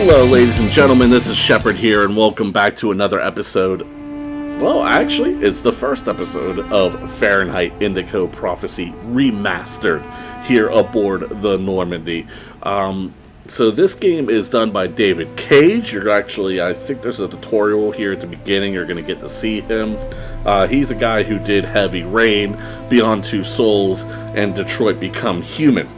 Hello, ladies and gentlemen, this is Shepard here, and welcome back to another episode. Well, actually, it's the first episode of Farhenheit Indigo Prophecy Remastered here aboard the Normandy. So this game is done by David Cage. I think there's a tutorial here at the beginning. You're going to get to see him. He's a guy who did Heavy Rain, Beyond Two Souls, and Detroit Become Human.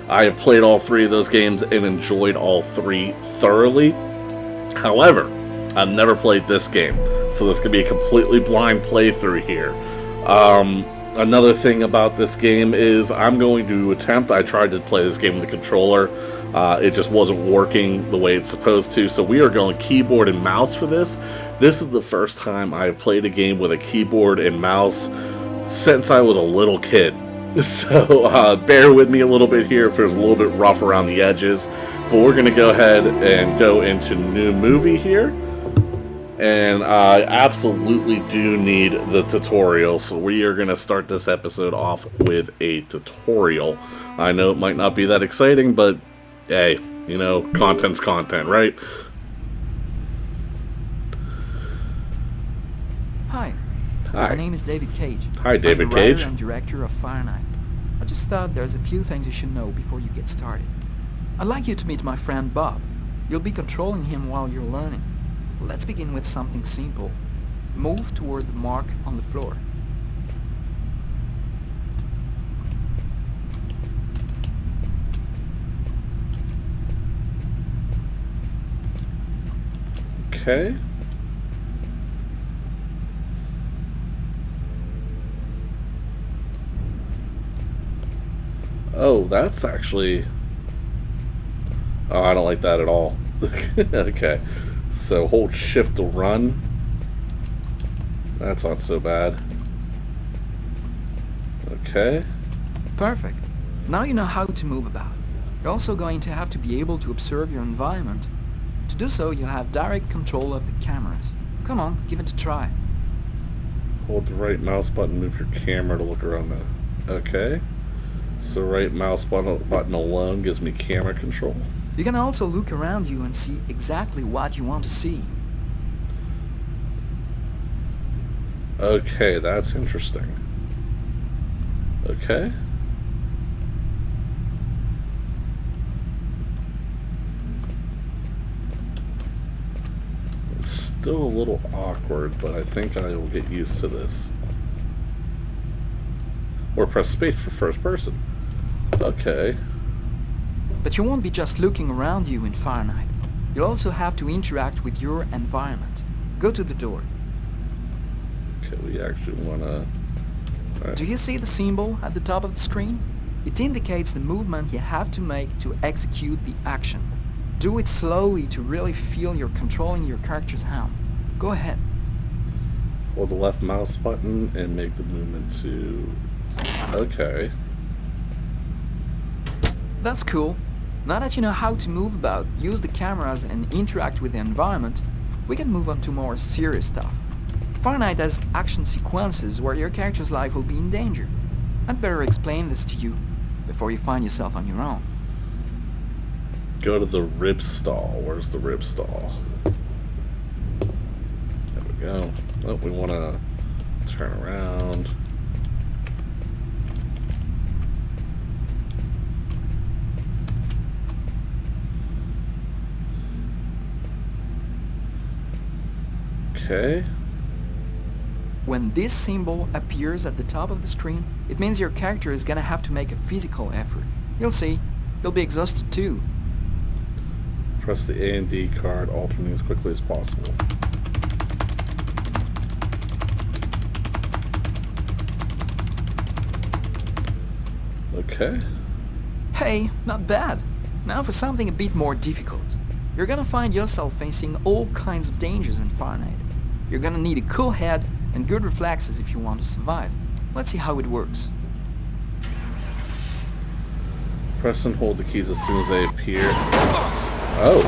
I have played all three of those games and enjoyed all three thoroughly. However, I've never played this game, so this could be a completely blind playthrough here. Another thing about this game is I tried to play this game with the controller. It just wasn't working the way it's supposed to, so we are going keyboard and mouse for this. This is the first time I've played a game with a keyboard and mouse since I was a little kid. So bear with me a little bit here if it's a little bit rough around the edges. But we're going to go ahead and go into new movie here. And I absolutely do need the tutorial. So we are going to start this episode off with a tutorial. I know it might not be that exciting, but hey, you know, content's content, right? Hi. Hi. My name is David Cage. Hi, David I'm the Cage. writer and director of Farhenheit. I just thought there's a few things you should know before you get started. I'd like you to meet my friend Bob. You'll be controlling him while you're learning. Let's begin with something simple. Move toward the mark on the floor. Okay. Oh, that's actually... Oh, I don't like that at all. Okay. So hold shift to run. That's not so bad. Okay. Perfect. Now you know how to move about. You're also going to have to be able to observe your environment. To do so, you'll have direct control of the cameras. Come on, give it a try. Hold the right mouse button, move your camera to look around the... Okay. So right mouse button alone gives me camera control. You can also look around you and see exactly what you want to see. Okay, that's interesting. Okay. It's still a little awkward, but I think I will get used to this. Or press space for first person. Okay. But you won't be just looking around you in Farhenheit. You'll also have to interact with your environment. Go to the door. Okay, we actually want to... Right. Do you see the symbol at the top of the screen? It indicates the movement you have to make to execute the action. Do it slowly to really feel you're controlling your character's hand. Go ahead. Hold the left mouse button and make the movement to... Okay. That's cool. Now that you know how to move about, use the cameras and interact with the environment, we can move on to more serious stuff. Farhenheit has action sequences where your character's life will be in danger. I'd better explain this to you before you find yourself on your own. Go to the rib stall. Where's the rib stall? There we go. Oh, we want to turn around. Okay. When this symbol appears at the top of the screen, it means your character is gonna have to make a physical effort. You'll see, you'll be exhausted too. Press the A and D card alternately as quickly as possible. Okay. Hey, not bad. Now for something a bit more difficult. You're gonna find yourself facing all kinds of dangers in Farhenheit. You're gonna need a cool head and good reflexes if you want to survive. Let's see how it works. Press and hold the keys as soon as they appear. Oh.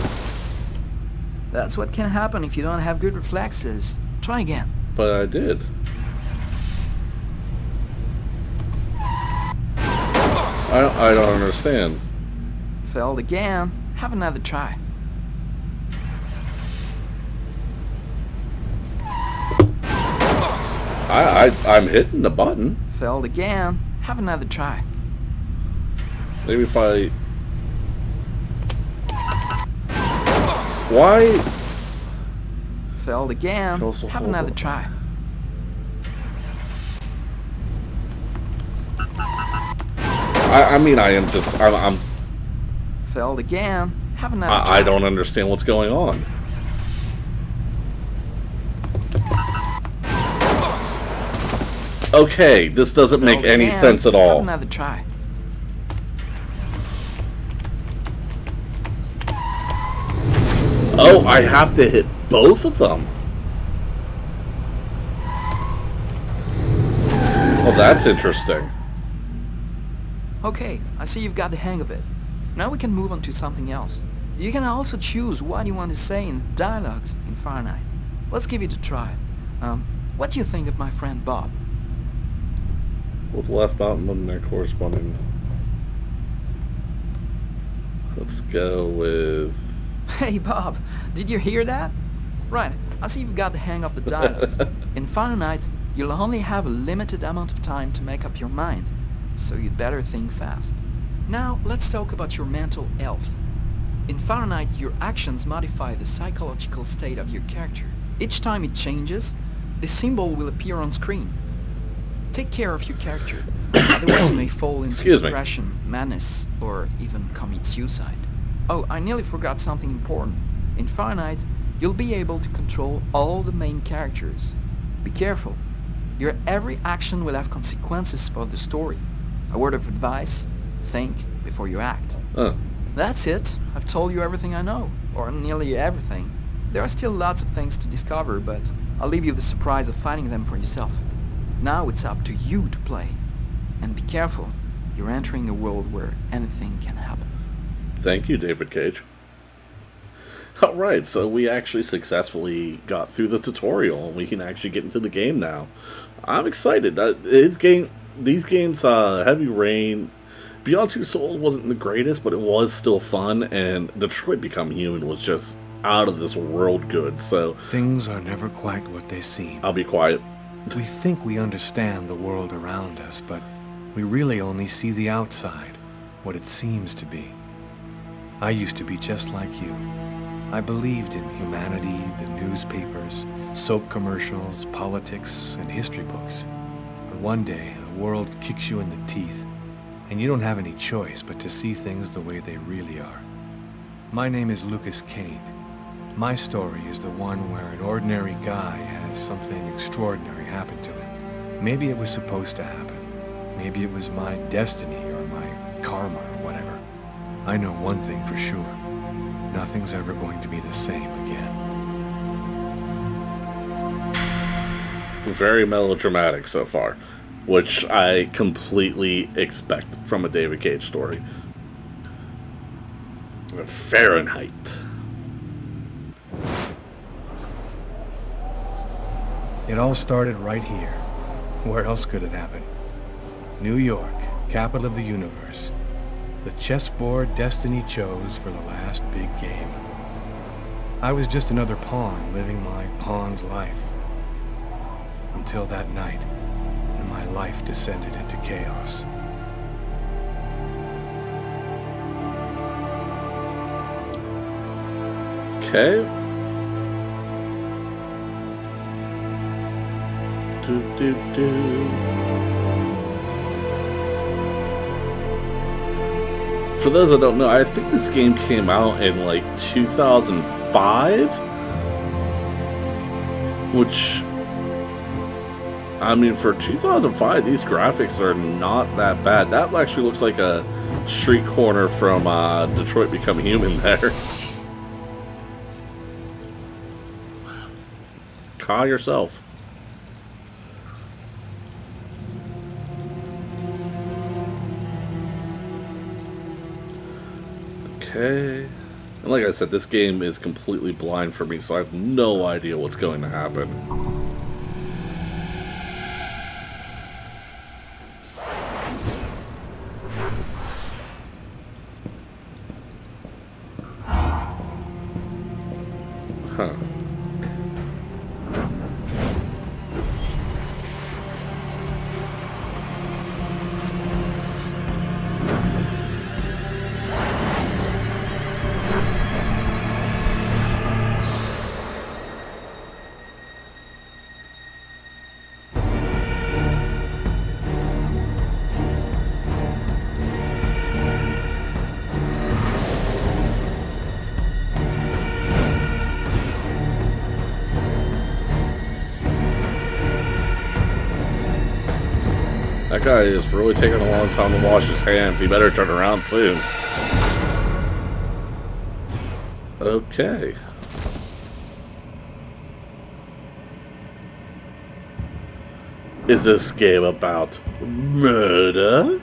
That's what can happen if you don't have good reflexes. Try again. But I did. I don't understand. Failed again. Have another try. I'm hitting the button. Failed again. Have another try. Maybe if I... Why? Failed again. Also Have hold another on. try. I mean, I am just... I'm Failed again. Have another try. I don't understand what's going on. Okay, this doesn't Failed make any again. sense at Have all. another try. Oh, I have to hit both of them. Well, that's interesting. Okay, I see you've got the hang of it. Now we can move on to something else. You can also choose what you want to say in the dialogues in Farhenheit. Let's give it a try. What do you think of my friend Bob? With left button and their corresponding. Let's go with... Hey Bob, did you hear that? Right, I see you've got the hang of the dialogues. In Farhenheit, you'll only have a limited amount of time to make up your mind, so you'd better think fast. Now, let's talk about your mental health. In Farhenheit, your actions modify the psychological state of your character. Each time it changes, the symbol will appear on screen. Take care of your character, otherwise you may fall into depression, madness, or even commit suicide. Oh, I nearly forgot something important. In Farhenheit, you'll be able to control all the main characters. Be careful. Your every action will have consequences for the story. A word of advice, think before you act. That's it. I've told you everything I know, or nearly everything. There are still lots of things to discover, but I'll leave you the surprise of finding them for yourself. Now it's up to you to play. And be careful. You're entering a world where anything can happen. Thank you, David Cage. Alright, so we actually successfully got through the tutorial, and we can actually get into the game now. I'm excited. These games, Heavy Rain, Beyond Two Souls wasn't the greatest, but it was still fun, and Detroit Become Human was just out of this world good, so... Things are never quite what they seem. I'll be quiet. We think we understand the world around us, but we really only see the outside, what it seems to be. I used to be just like you. I believed in humanity, the newspapers, soap commercials, politics, and history books. But one day, the world kicks you in the teeth, and you don't have any choice but to see things the way they really are. My name is Lucas Kane. My story is the one where an ordinary guy has something extraordinary happen to him. Maybe it was supposed to happen. Maybe it was my destiny or my karma or whatever. I know one thing for sure. Nothing's ever going to be the same again. Very melodramatic so far, which I completely expect from a David Cage story. Farhenheit. It all started right here. Where else could it happen? New York, capital of the universe. The chessboard destiny chose for the last big game. I was just another pawn living my pawn's life. Until that night, when my life descended into chaos. Okay. For those that don't know, I think this game came out in like 2005, which, I mean, for 2005, these graphics are not that bad. That actually looks like a street corner from Detroit Become Human there. Call yourself. Okay. And like I said, this game is completely blind for me, so I have no idea what's going to happen. Huh. That guy is really taking a long time to wash his hands. He better turn around soon. Okay. Is this game about murder?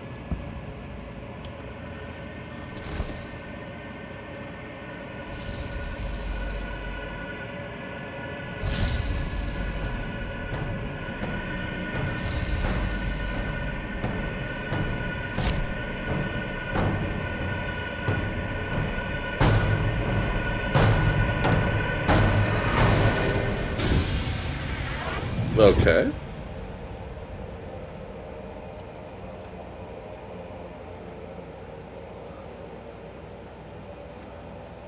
Okay.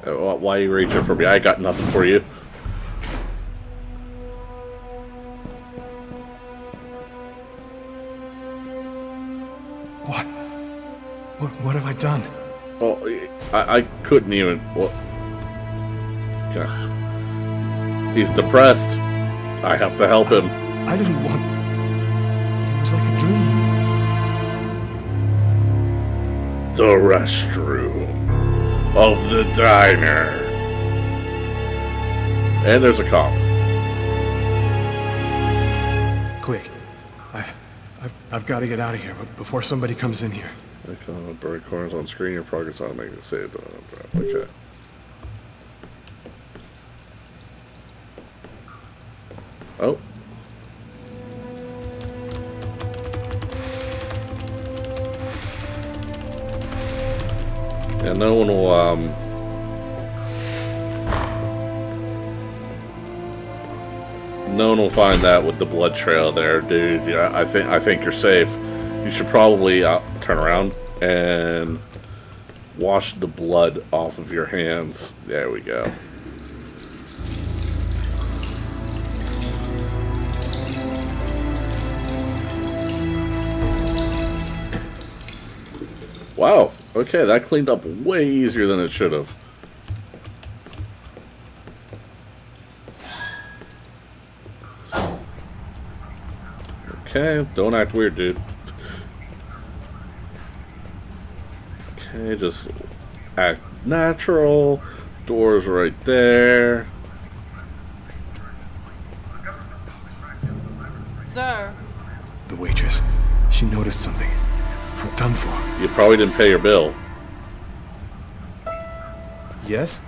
Why are you reaching for me? I got nothing for you. What have I done? Oh, I couldn't even. Well, okay. He's depressed. I have to help him. I didn't want... It was like a dream. The restroom of the diner. And there's a cop. Quick. I've got to get out of here, but before somebody comes in here. Bird corners on screen, your progress on making a save. Okay. Oh. Yeah, no one will, no one will find that with the blood trail there, dude. Yeah, I think you're safe. You should probably turn around and wash the blood off of your hands. There we go. Wow, okay, that cleaned up way easier than it should have. Okay, don't act weird, dude. Okay, just act natural. Door's right there. Sir. The waitress. She noticed something. I'm done for. You probably didn't pay your bill. Yes?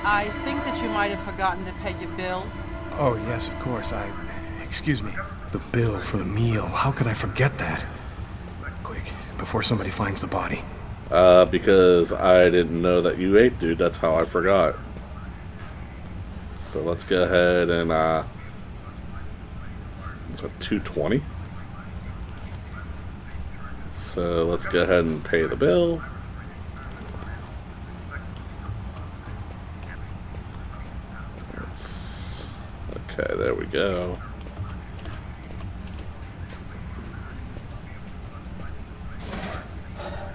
I think that you might have forgotten to pay your bill. Oh, yes, of course. Excuse me. The bill for the meal. How could I forget that? Quick, before somebody finds the body. Because I didn't know that you ate, dude. That's how I forgot. So let's go ahead and, is that $2.20? So let's go ahead and pay the bill. Okay, there we go.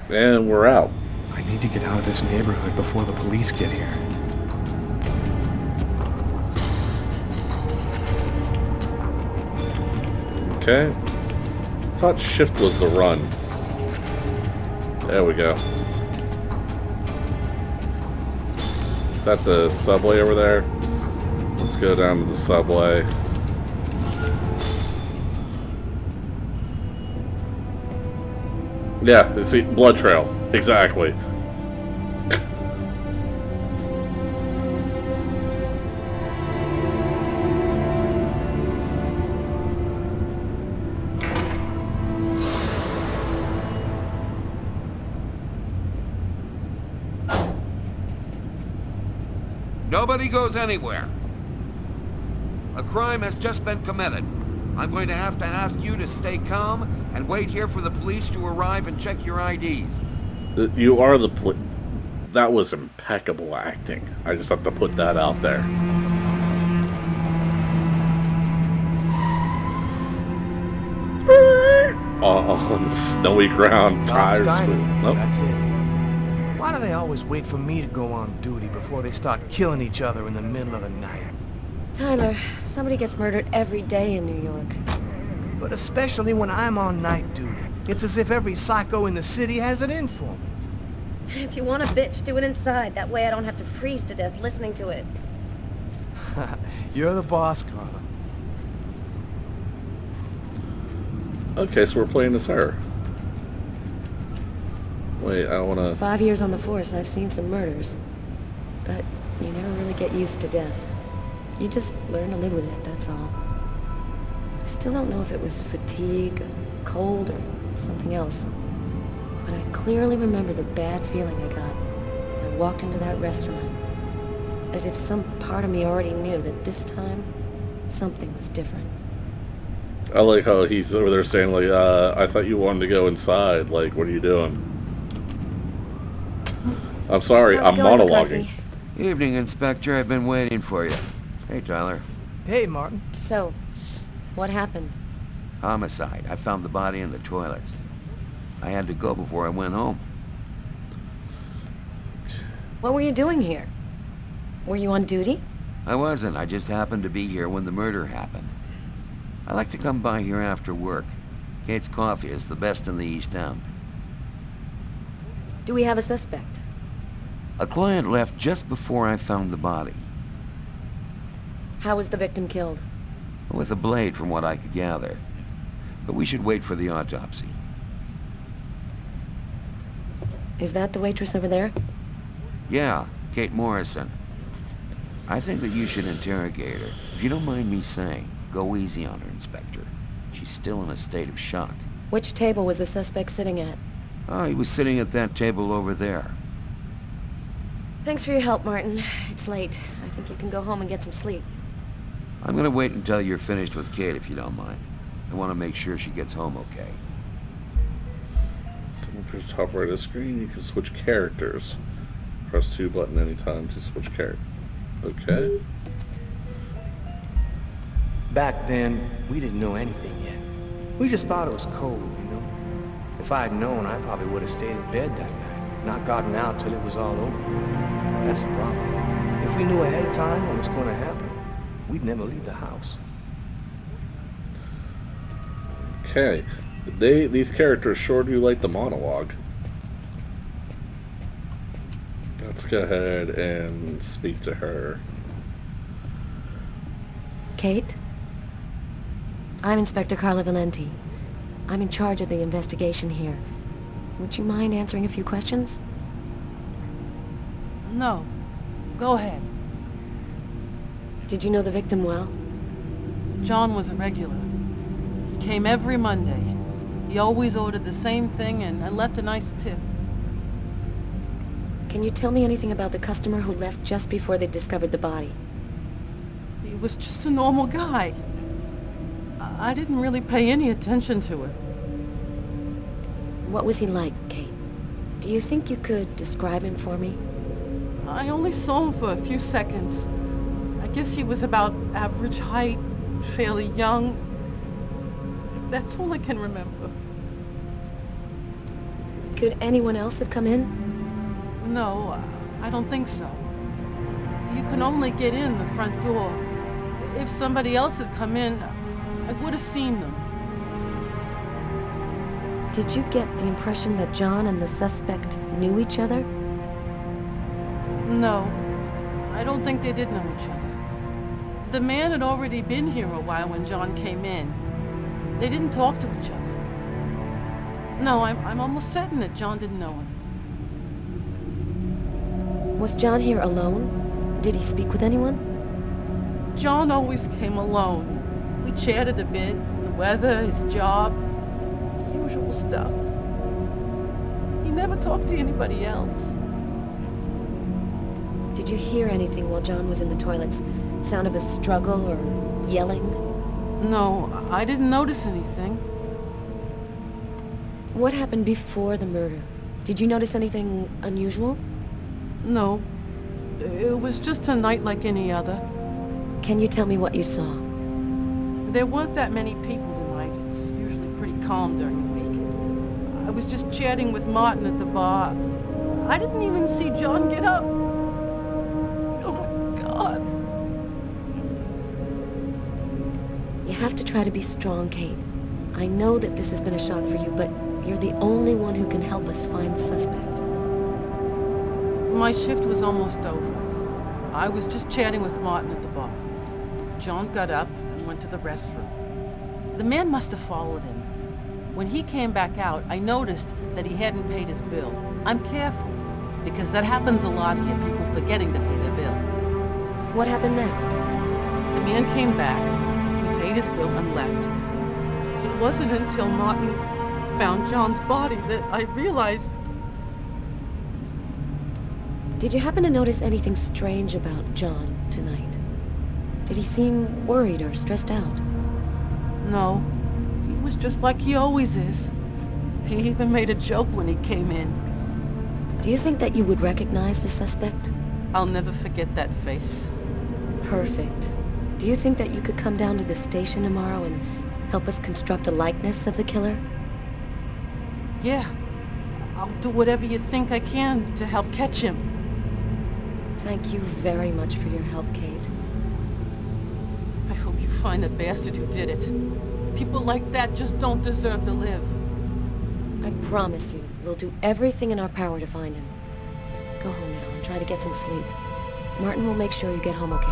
And we're out. I need to get out of this neighborhood before the police get here. Okay. I thought shift was the run. There we go. Is that the subway over there? Let's go down to the subway. Yeah, you see, blood trail. Exactly. Nobody goes anywhere. A crime has just been committed. I'm going to have to ask you to stay calm and wait here for the police to arrive and check your IDs. You are the that was impeccable acting. I just have to put that out there. On the snowy ground, tires. Nope. That's it. Why do they always wait for me to go on duty before they start killing each other in the middle of the night? Tyler, Somebody gets murdered every day in New York. But especially when I'm on night duty. It's as if every psycho in the city has it in for me. If you want a bitch, do it inside. That way I don't have to freeze to death listening to it. You're the boss, Carla. Okay, so we're playing as her. Wait, I want to... 5 years on the force, I've seen some murders. But you never really get used to death. You just learn to live with it, that's all. I still don't know if it was fatigue, or cold, or something else. But I clearly remember the bad feeling I got when I walked into that restaurant. As if some part of me already knew that this time, something was different. I like how he's over there saying, like, I thought you wanted to go inside. Like, what are you doing? I'm sorry, How's it I'm going, monologuing. McCarthy? Evening, Inspector. I've been waiting for you. Hey, Tyler. Hey, Martin. So, what happened? Homicide. I found the body in the toilets. I had to go before I went home. What were you doing here? Were you on duty? I wasn't. I just happened to be here when the murder happened. I like to come by here after work. Kate's Coffee is the best in the East End. Do we have a suspect? A client left just before I found the body. How was the victim killed? With a blade, from what I could gather. But we should wait for the autopsy. Is that the waitress over there? Yeah, Kate Morrison. I think that you should interrogate her. If you don't mind me saying, go easy on her, Inspector. She's still in a state of shock. Which table was the suspect sitting at? Oh, he was sitting at that table over there. Thanks for your help, Martin. It's late. I think you can go home and get some sleep. I'm gonna wait until you're finished with Kate, if you don't mind. I want to make sure she gets home okay. Up at the top right of the screen, you can switch characters. Press 2 button anytime to switch character. Okay. Back then, we didn't know anything yet. We just thought it was cold, you know? If I had known, I probably would have stayed in bed that night, not gotten out till it was all over. That's the problem. If we knew ahead of time what was going to happen, we'd never leave the house. Okay. These characters sure do like the monologue. Let's go ahead and speak to her. Kate? I'm Inspector Carla Valenti. I'm in charge of the investigation here. Would you mind answering a few questions? No. Go ahead. Did you know the victim well? John was a regular. He came every Monday. He always ordered the same thing and left a nice tip. Can you tell me anything about the customer who left just before they discovered the body? He was just a normal guy. I didn't really pay any attention to it. What was he like, Kate? Do you think you could describe him for me? I only saw him for a few seconds. I guess he was about average height, fairly young. That's all I can remember. Could anyone else have come in? No, I don't think so. You can only get in the front door. If somebody else had come in, I would have seen them. Did you get the impression that John and the suspect knew each other? No, I don't think they did know each other. The man had already been here a while when John came in. They didn't talk to each other. No, I'm almost certain that John didn't know him. Was John here alone? Did he speak with anyone? John always came alone. We chatted a bit, the weather, his job, the usual stuff. He never talked to anybody else. Did you hear anything while John was in the toilets? Sound of a struggle or yelling? No, I didn't notice anything. What happened before the murder? Did you notice anything unusual? No, it was just a night like any other. Can you tell me what you saw? There weren't that many people tonight. It's usually pretty calm during the week. I was just chatting with Martin at the bar. I didn't even see John get up. Oh my God. have to try to be strong, Kate. I know that this has been a shock for you, but you're the only one who can help us find the suspect. My shift was almost over. I was just chatting with Martin at the bar. John got up and went to the restroom. The man must have followed him. When he came back out, I noticed that he hadn't paid his bill. I'm careful, because that happens a lot here, people forgetting to pay their bill. What happened next? The man came back, he paid his bill and left. It wasn't until Martin found John's body that I realized... Did you happen to notice anything strange about John tonight? Did he seem worried or stressed out? No, he was just like he always is. He even made a joke when he came in. Do you think that you would recognize the suspect? I'll never forget that face. Perfect. Do you think that you could come down to the station tomorrow and help us construct a likeness of the killer? Yeah, I'll do whatever you think I can to help catch him. Thank you very much for your help, Kate. I hope you find the bastard who did it. People like that just don't deserve to live. I promise you, we'll do everything in our power to find him. Go home now and try to get some sleep. Martin will make sure you get home okay.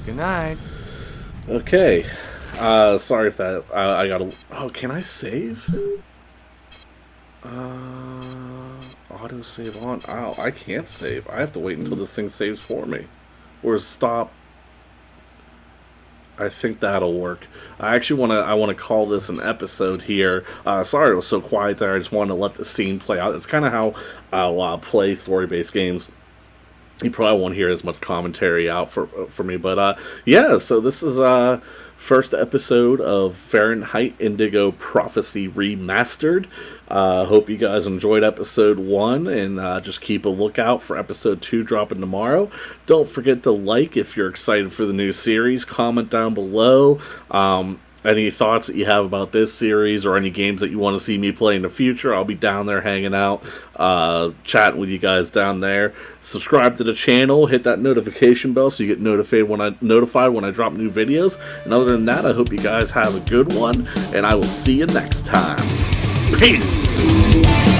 Good night. Okay. Sorry if that... I gotta... Oh, can I save? Auto save on. Oh, I can't save. I have to wait until this thing saves for me. Or stop. I think that'll work. I actually want to call this an episode here. Sorry it was so quiet there. I just wanted to let the scene play out. It's kind of how I'll play story-based games. You probably won't hear as much commentary out for me, but yeah. So this is first episode of Farhenheit Indigo Prophecy Remastered. Hope you guys enjoyed episode 1, and just keep a lookout for episode 2 dropping tomorrow. Don't forget to like if you're excited for the new series. Comment down below any thoughts that you have about this series or any games that you want to see me play in the future. I'll be down there hanging out, chatting with you guys down there. Subscribe to the channel, hit that notification bell so you get notified when I drop new videos. And other than that, I hope you guys have a good one, and I will see you next time. Peace!